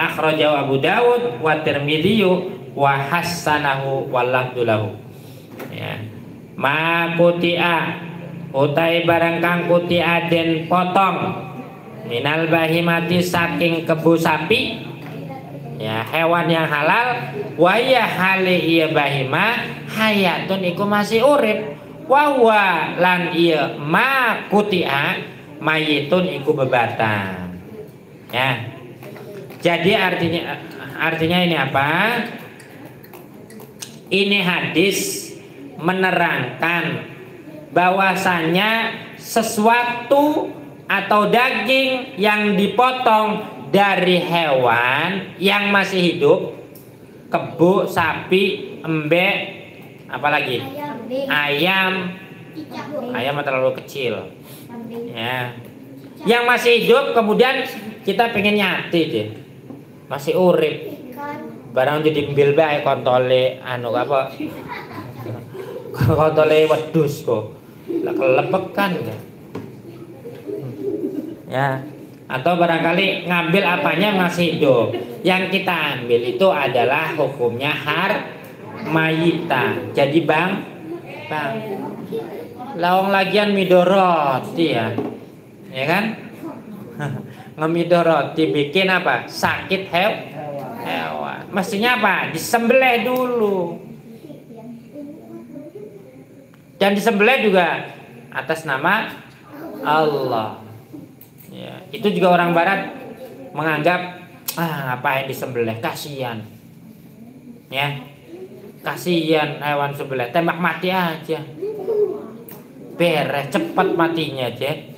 Akhrajahu Abu Dawud wa Tirmidzi wa hassanahu wallahu lahu. Ya. Ma quti'a utai barang kang quti'a den potong minal bahimati saking kebo sapi, ya, hewan yang halal, wa ya hale iya bahimah hayatun iku masih urip, wa wa lan iya ma quti'a mayitun iku bebatan. Ya. Jadi artinya ini apa? Ini hadis menerangkan bahwasanya sesuatu atau daging yang dipotong dari hewan yang masih hidup, kebo, sapi, embek, apalagi ayam terlalu kecil, ya, yang masih hidup kemudian kita pengen nyati deh, masih urip, barang jadi mbil bae kontole apa kontole wedhus kok lah kelepekan ya, atau barangkali ngambil apanya masih hidup, yang kita ambil itu adalah hukumnya mayita. Jadi bang lawang lagian midoroti ya kan, ngemidoroti bikin apa, sakit hewan, mestinya apa, disembelih dulu, dan disembelih juga atas nama Allah. Ya, itu juga orang barat menganggap ngapain disembelih, kasihan, ya, kasihan hewan sembelih, tembak mati aja, beres, cepat matinya aja.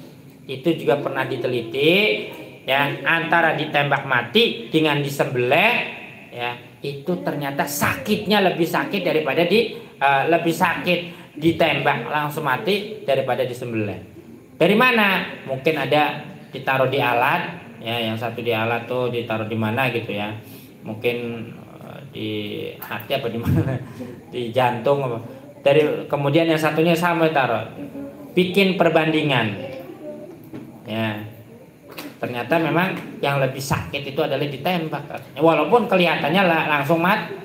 itu juga pernah diteliti ya, antara ditembak mati dengan disembelih ya, itu ternyata sakitnya lebih sakit daripada lebih sakit ditembak langsung mati daripada disembelih. Dari mana? Mungkin ada ditaruh di alat ya, yang satu di alat tuh ditaruh di mana gitu ya, mungkin di hati apa di mana, di jantung apa. Kemudian yang satunya sama taruh, bikin perbandingan ya, ternyata memang yang lebih sakit itu adalah ditembak, walaupun kelihatannya langsung mati.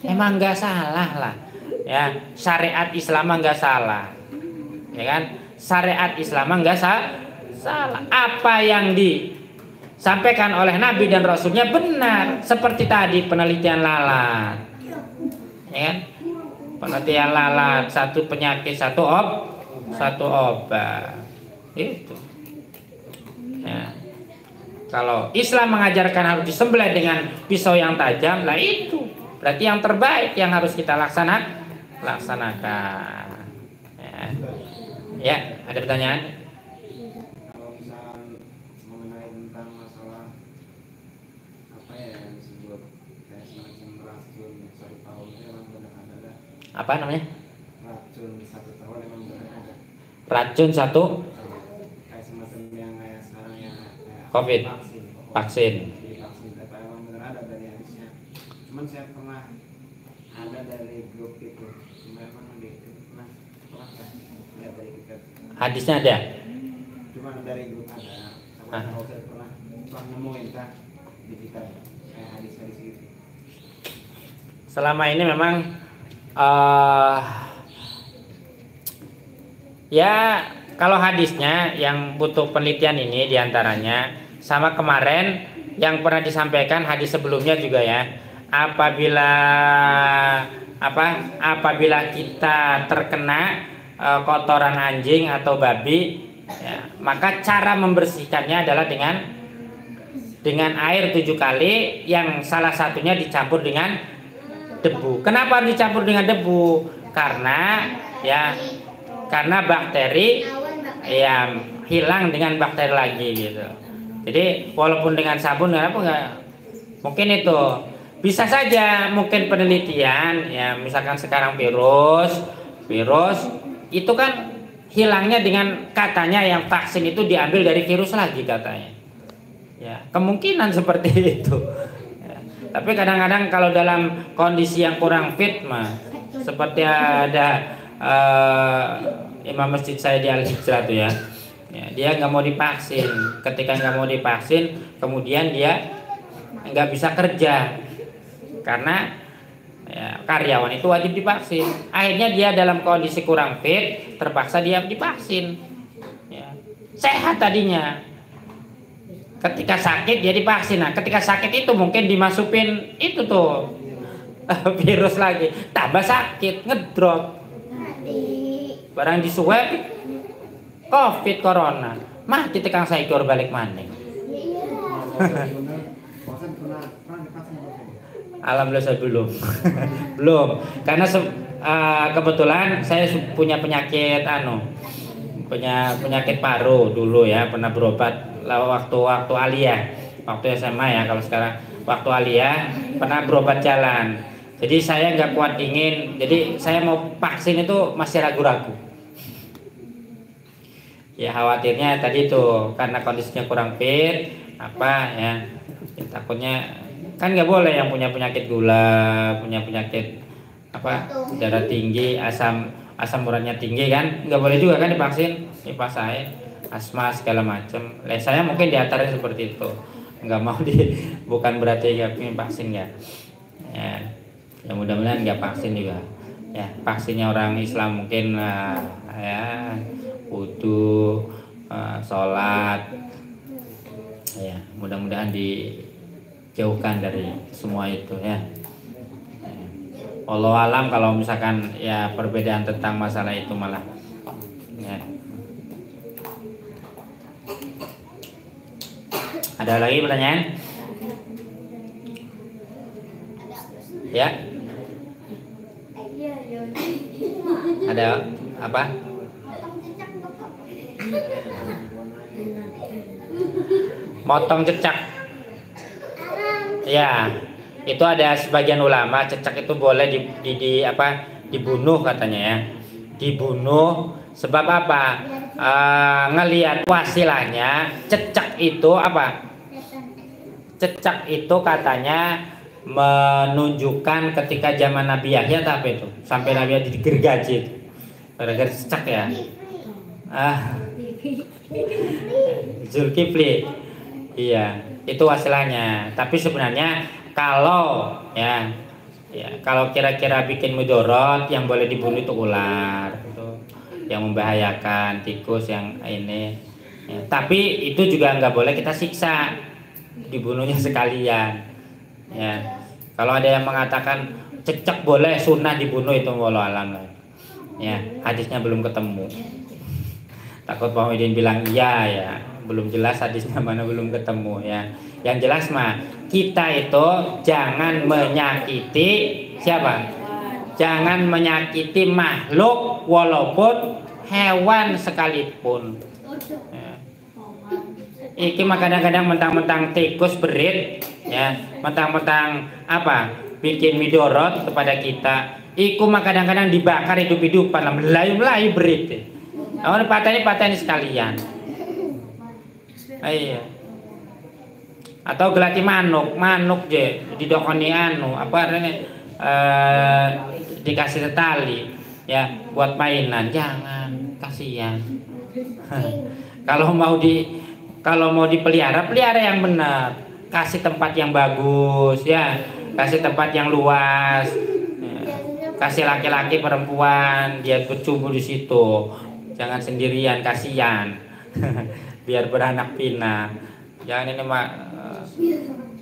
Emang nggak salah lah ya, syariat Islam nggak salah ya kan, syariat Islam nggak salah. Apa yang disampaikan oleh Nabi dan Rasulnya benar, seperti tadi penelitian lalat ya kan, penelitian lalat, satu penyakit satu obat itu ya. Kalau Islam mengajarkan harus disembelih dengan pisau yang tajam, lah itu berarti yang terbaik yang harus kita laksanakan ya. Ada pertanyaan? Kalau misal mengenai tentang masalah apa ya yang disebut kayak semacam racun 1 tahun itu memang benar ada? Apa namanya? Racun 1 tahun memang benar ada. Racun satu Kayak semacam yang kayak sekarang yang kayak COVID, vaksin. Jadi vaksin apa emang benar ada dari hadisnya. Cuman saya pernah ada dari grup itu. Memang pernah lihat dari kita. Hadisnya ada. Cuma dari grup ada. Kalau saya pernah nemuin kan di kita kayak hadis-hadis gitu. Selama ini memang ya kalau hadisnya yang butuh penelitian ini diantaranya sama kemarin yang pernah disampaikan hadis sebelumnya juga ya, apabila kita terkena kotoran anjing atau babi ya, maka cara membersihkannya adalah dengan air 7 kali, yang salah satunya dicampur dengan debu. Kenapa dicampur dengan debu? Karena bakteri ya hilang dengan bakteri lagi gitu. Jadi walaupun dengan sabun enggak, mungkin itu bisa saja mungkin penelitian ya, misalkan sekarang virus itu kan hilangnya dengan katanya yang vaksin itu diambil dari virus lagi katanya ya, kemungkinan seperti itu ya. Tapi kadang-kadang kalau dalam kondisi yang kurang fit mah, seperti ada imam masjid saya di Al-Hijrah tuh ya, dia nggak mau divaksin. Ketika nggak mau divaksin, kemudian dia nggak bisa kerja karena ya, karyawan itu wajib divaksin. Akhirnya dia dalam kondisi kurang fit, terpaksa dia divaksin ya. Sehat tadinya, ketika sakit dia divaksin. Nah ketika sakit itu mungkin dimasukin itu tuh virus lagi, tambah sakit, ngedrop. Barang disuwep COVID corona, mati tekan sayur balik maning. Alhamdulillah saya belum belum, karena kebetulan saya punya penyakit penyakit paru dulu ya, pernah berobat waktu aliyah, waktu SMA ya. Kalau sekarang waktu aliyah pernah berobat jalan, jadi saya nggak kuat dingin, jadi saya mau vaksin itu masih ragu-ragu ya, khawatirnya tadi itu karena kondisinya kurang fit ya, takutnya kan nggak boleh yang punya penyakit gula, punya penyakit darah tinggi, asam uratnya tinggi kan nggak boleh juga kan divaksin. Pas saya asma segala macam, saya mungkin diantaranya seperti itu, nggak mau bukan berarti nggak pengen vaksin ya, mudah-mudahan nggak vaksin juga ya. Vaksinnya orang Islam mungkin ya wudu, sholat ya, mudah-mudahan dijauhkan dari semua itu ya. Wallahu alam kalau misalkan ya perbedaan tentang masalah itu malah ya. Ada lagi pertanyaan? Ya? Ada apa? Motong cecak. Ya, itu ada sebagian ulama cecak itu boleh dibunuh katanya ya. Dibunuh sebab apa? Ngelihat wasilanya cecak itu apa? Cecak itu katanya menunjukkan ketika zaman Nabi Yahya apa itu? Sampai Nabi Yahya digergaji gara-gara cecak ya. Zulkifli. Iya, itu wasilanya. Tapi sebenarnya kalau kalau kira-kira bikin mudorot yang boleh dibunuh itu ular itu yang membahayakan, tikus yang ini ya. Tapi itu juga nggak boleh kita siksa, dibunuhnya sekalian ya. Kalau ada yang mengatakan cecak boleh, sunnah dibunuh, itu wallahu alam ya, hadisnya belum ketemu. Takut Pak Muhyiddin bilang iya ya, belum jelas hadisnya mana, belum ketemu ya. Yang jelas mah kita itu jangan menyakiti siapa? Jangan menyakiti makhluk walaupun hewan sekalipun. Ya. Iki mah kadang-kadang mentang-mentang tikus berit, ya, mentang-mentang apa? Bikin midorot kepada kita. Iku mah kadang-kadang dibakar hidup-hidupan, lah melayu-melayu berit. Awalnya patah-patah sekalian. Iya. Atau gelati manuk je didokoni dikasih tali ya buat mainan, jangan, kasihan. Kalau mau dipelihara, pelihara yang benar, kasih tempat yang bagus ya, kasih tempat yang luas ya. Kasih laki-laki perempuan dia bercumbu di situ, jangan sendirian, kasihan. Biar beranak pinak. Jangan ini mah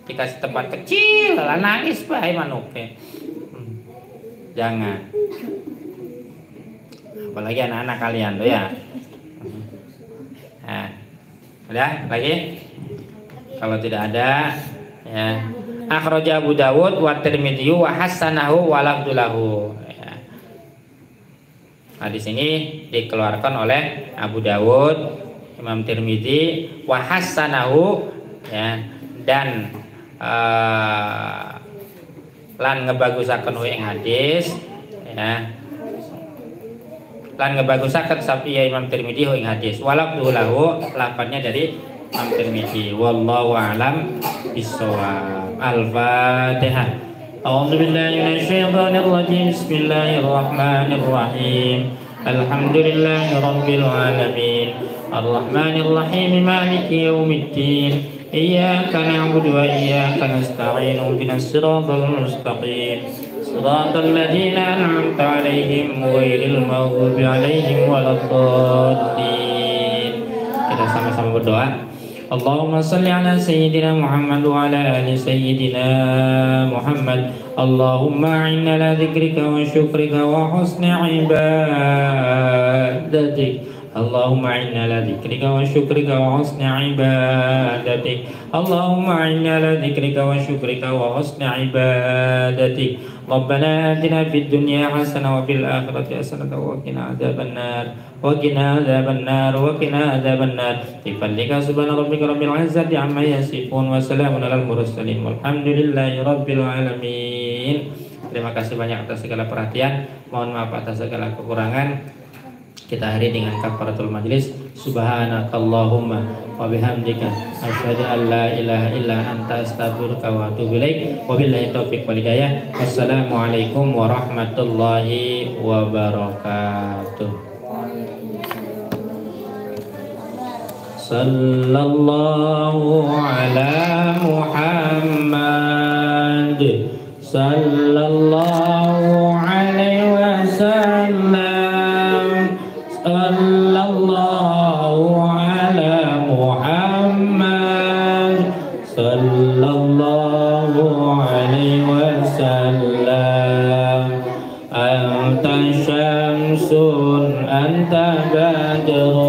dikasih tempat kecil lah, nangis bae manuknya. Jangan. Apalagi anak-anak kalian tuh ya. Nah, ada lagi? Kalau tidak ada ya. Akhraja Abu Dawud wa Tirmidzi wa hasanahu wa lafdzulahu. Ya. Hadis ini dikeluarkan oleh Abu Dawud, Imam Tirmidzi, wa hasanahu ya, dan lan ngebagusaken ing hadis ya, lan ngebagusaken sapi ya Imam Tirmidzi ing hadis, walaqdu lahu, lafadznya dari Imam Tirmidzi. Wallahu a'lam bissawab. Al-Fatihah. A'udzu billahi minasyaitonir rajim. Bismillahirrahmanirrahim. Alhamdulillahirabbil alamin. Arrahmanir rahim. Maliki yaumiddin. Iyyaka na'budu wa iyyaka nasta'in. Ihdinas siratal mustaqim. Siratal ladzina an'amta 'alaihim ghairil maghdubi 'alaihim waladdallin. Kita sama-sama berdoa. Allahumma salli ala sayyidina Muhammad wa ala ali sayyidina Muhammad. Allahumma a'inna ala dzikrika wa syukrika wa husni ibadatik. Allahumma inna ala dzikrika wa syukrika wa husni ibadatik. Allahumma inna ala dzikrika wa syukrika wa husni ibadatik. Rabbana atina fid dunya hasanah wa fil akhirati hasanah wa qina adzabannar. Wa qina adzabannar wa qina adzabannar. Bi fadlika subhana rabbika rabbil izzati amma yasifun wa salamun alal mursalin walhamdulillahi rabbil alamin. Terima kasih banyak atas segala perhatian. Mohon maaf atas segala kekurangan. Kita akhiri dengan kafaratul majlis. Subhanakallahumma wa bihamdika asyhadu an la ilaha illa anta astaghfiruka wa atubu ilaik. Wabillahi taufiq wal hidayah. Wassalamualaikum warahmatullahi wabarakatuh. Sallallahu ala Muhammad. Sallallahu alaihi wasallam. Sallallahu ala Muhammad. Sallallahu alaihi wasallam. Anta syamsun anta badrun.